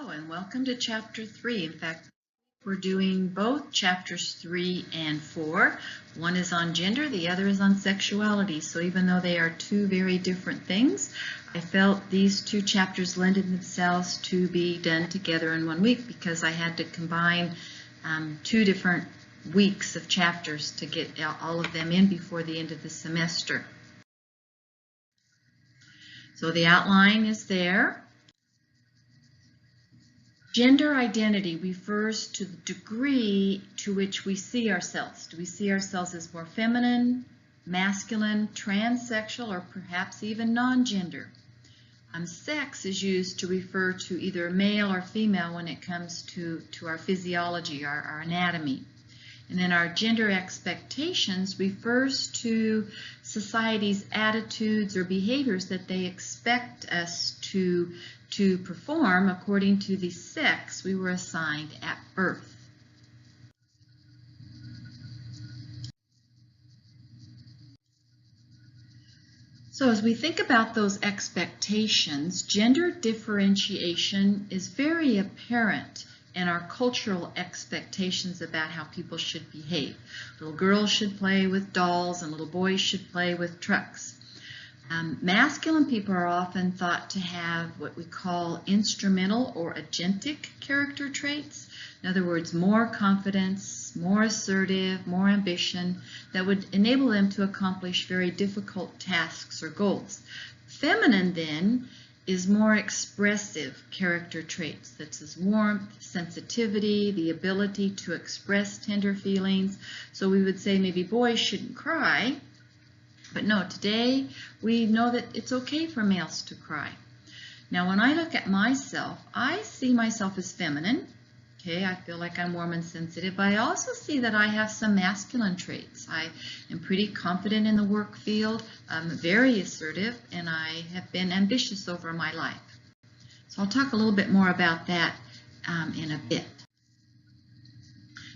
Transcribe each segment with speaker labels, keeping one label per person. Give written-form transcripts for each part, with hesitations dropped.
Speaker 1: Hello and welcome to Chapter 3. In fact, we're doing both Chapters 3 and 4. One is on gender, the other is on sexuality. So even though they are two very different things, I felt these two chapters lended themselves to be done together in 1 week because I had to combine two different weeks of chapters to get all of them in before the end of the semester. So the outline is there. Gender identity refers to the degree to which we see ourselves. Do we see ourselves as more feminine, masculine, transsexual, or perhaps even non-gender? Sex is used to refer to either male or female when it comes to our physiology, our anatomy. And then our gender expectations refers to society's attitudes or behaviors that they expect us to perform according to the sex we were assigned at birth. So as we think about those expectations, gender differentiation is very apparent in our cultural expectations about how people should behave. Little girls should play with dolls and little boys should play with trucks. Masculine people are often thought to have what we call instrumental or agentic character traits. In other words, more confidence, more assertive, more ambition that would enable them to accomplish very difficult tasks or goals. Feminine then is more expressive character traits, such as warmth, sensitivity, the ability to express tender feelings. So we would say maybe boys shouldn't cry, but no, today we know that it's okay for males to cry. Now when I look at myself, I see myself as feminine. Okay, I feel like I'm warm and sensitive, but I also see that I have some masculine traits. I am pretty confident in the work field, I'm very assertive, and I have been ambitious over my life. So I'll talk a little bit more about that in a bit.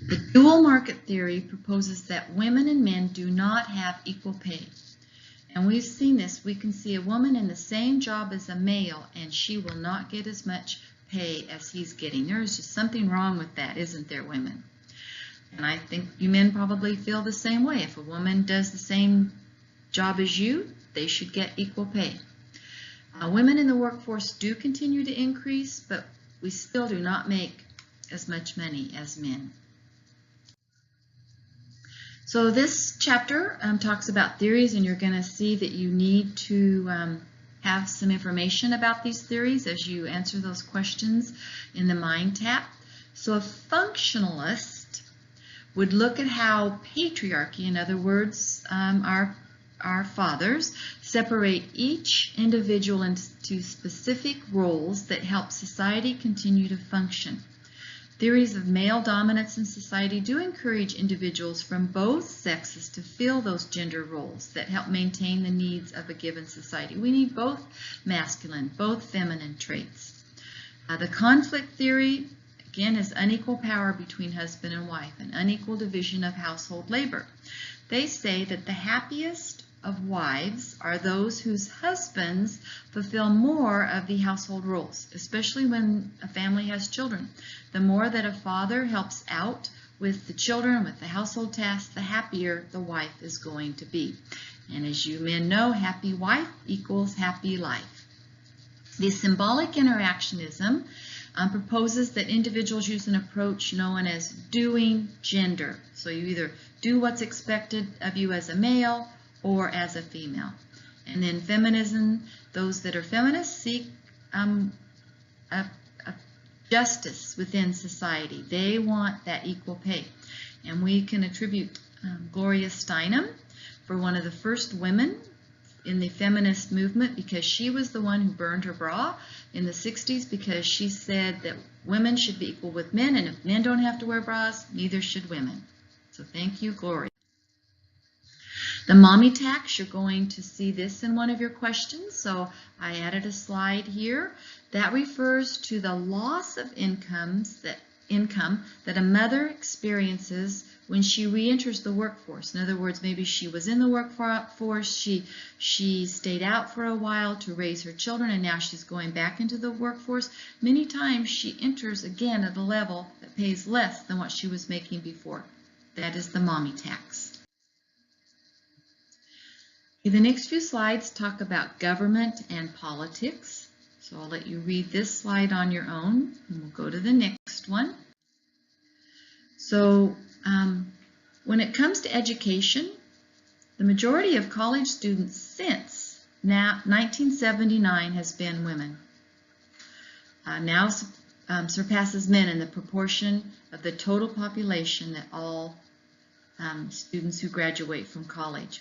Speaker 1: The dual market theory proposes that women and men do not have equal pay. And we've seen this. We can see a woman in the same job as a male, and she will not get as much pay as he's getting. There is just something wrong with that, isn't there, women? And I think you men probably feel the same way. If a woman does the same job as you, they should get equal pay. Women in the workforce do continue to increase, but we still do not make as much money as men. So this chapter talks about theories, and you're going to see that you need to have some information about these theories as you answer those questions in the Mind Tap. So a functionalist would look at how patriarchy, in other words, our fathers, separate each individual into specific roles that help society continue to function. Theories of male dominance in society do encourage individuals from both sexes to fill those gender roles that help maintain the needs of a given society. We need both masculine, both feminine traits. The conflict theory, again, is unequal power between husband and wife, an unequal division of household labor. They say that the happiest of wives are those whose husbands fulfill more of the household roles, especially when a family has children. The more that a father helps out with the children, with the household tasks, the happier the wife is going to be. And as you men know, happy wife equals happy life. The symbolic interactionism proposes that individuals use an approach known as doing gender. So you either do what's expected of you as a male or as a female. And then feminism, those that are feminists seek a justice within society. They want that equal pay. And we can attribute Gloria Steinem for one of the first women in the feminist movement, because she was the one who burned her bra in the 60s, because she said that women should be equal with men, and if men don't have to wear bras, neither should women. So thank you, Gloria. The mommy tax, you're going to see this in one of your questions, so I added a slide here. That refers to the loss of incomes that income that a mother experiences when she re-enters the workforce. In other words, maybe she was in the workforce, she stayed out for a while to raise her children, and now she's going back into the workforce. Many times she enters again at a level that pays less than what she was making before. That is the mommy tax. Okay, the next few slides talk about government and politics. So I'll let you read this slide on your own, and we'll go to the next one. So when it comes to education, the majority of college students since 1979 has been women. Now surpasses men in the proportion of the total population that all students who graduate from college.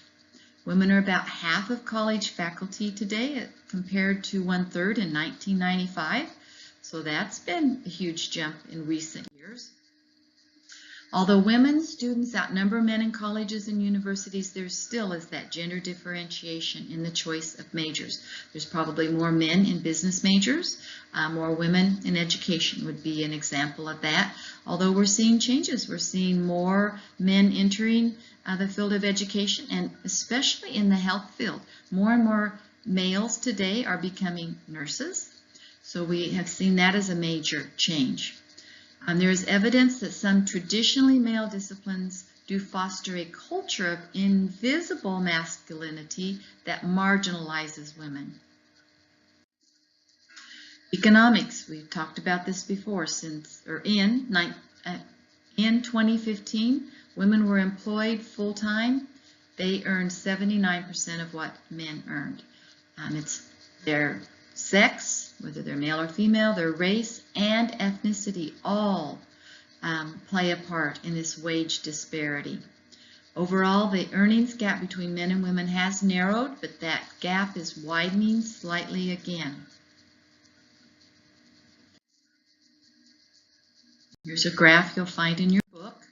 Speaker 1: Women are about half of college faculty today compared to 1/3 in 1995. So that's been a huge jump in recent years. Although women students outnumber men in colleges and universities, there still is that gender differentiation in the choice of majors. There's probably more men in business majors, more women in education would be an example of that. Although we're seeing changes, we're seeing more men entering the field of education, and especially in the health field. More and more males today are becoming nurses, so we have seen that as a major change. There is evidence that some traditionally male disciplines do foster a culture of invisible masculinity that marginalizes women. Economics, we've talked about this before. In 2015, women were employed full-time. They earned 79% of what men earned. It's their sex, whether they're male or female, their race and ethnicity all play a part in this wage disparity. Overall, the earnings gap between men and women has narrowed, but that gap is widening slightly again. Here's a graph you'll find in your book.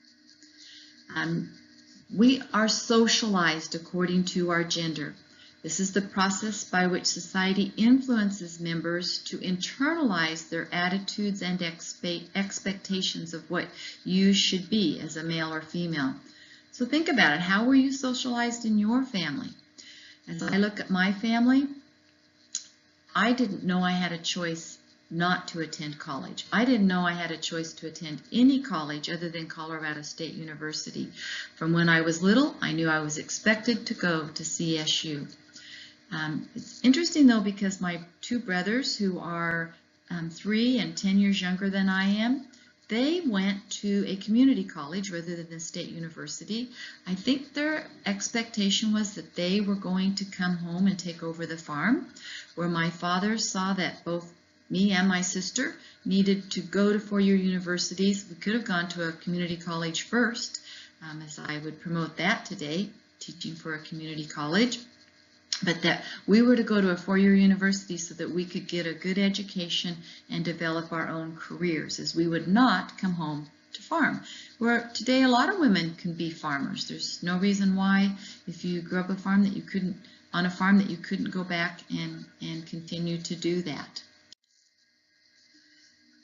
Speaker 1: We are socialized according to our gender. This is the process by which society influences members to internalize their attitudes and expectations of what you should be as a male or female. So think about it. How were you socialized in your family? As I look at my family, I didn't know I had a choice not to attend college. I didn't know I had a choice to attend any college other than Colorado State University. From when I was little, I knew I was expected to go to CSU. It's interesting though, because my two brothers who are 3 and 10 years younger than I am, they went to a community college rather than the state university. I think their expectation was that they were going to come home and take over the farm, where my father saw that both me and my sister needed to go to four-year universities. We could have gone to a community college first, as I would promote that today, teaching for a community college. But that we were to go to a four-year university so that we could get a good education and develop our own careers, as we would not come home to farm. Where today a lot of women can be farmers. There's no reason why, if you grew up on a farm that you couldn't go back and continue to do that.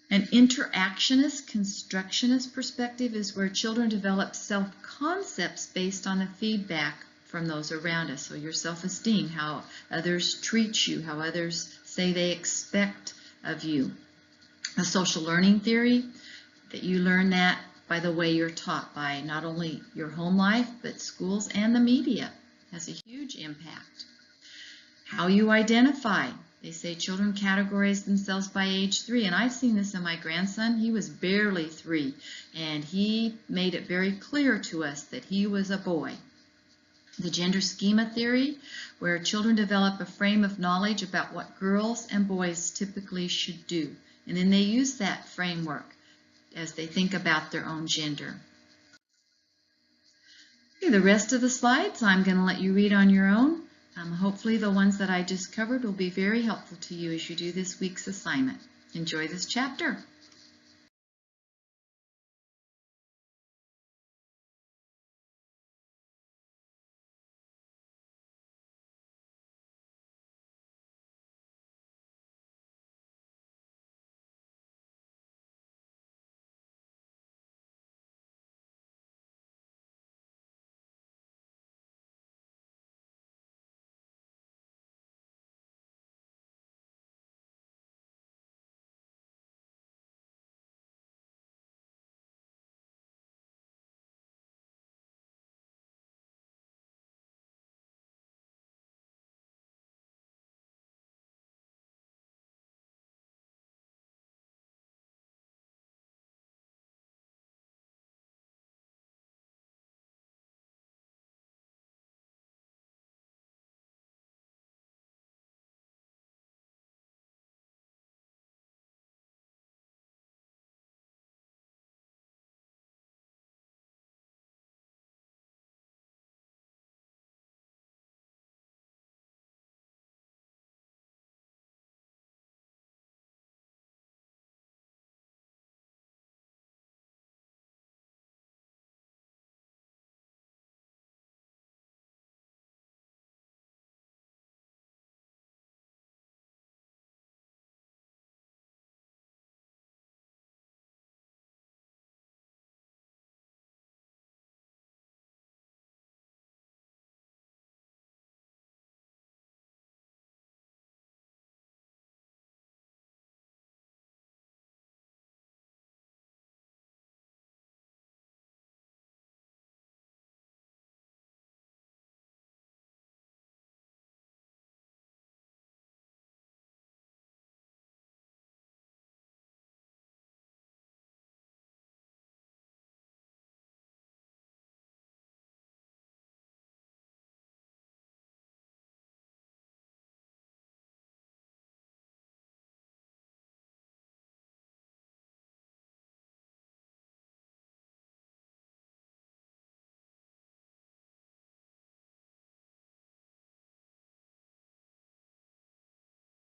Speaker 1: An interactionist, constructionist perspective is where children develop self-concepts based on the feedback from those around us. So your self-esteem, how others treat you, how others say they expect of you. A social learning theory, that you learn that by the way you're taught, by not only your home life, but schools and the media, has a huge impact. How you identify. They say children categorize themselves by age 3, and I've seen this in my grandson. He was barely 3, and he made it very clear to us that he was a boy. The gender schema theory, where children develop a frame of knowledge about what girls and boys typically should do. And then they use that framework as they think about their own gender. Okay, the rest of the slides I'm going to let you read on your own. Hopefully the ones that I just covered will be very helpful to you as you do this week's assignment. Enjoy this chapter.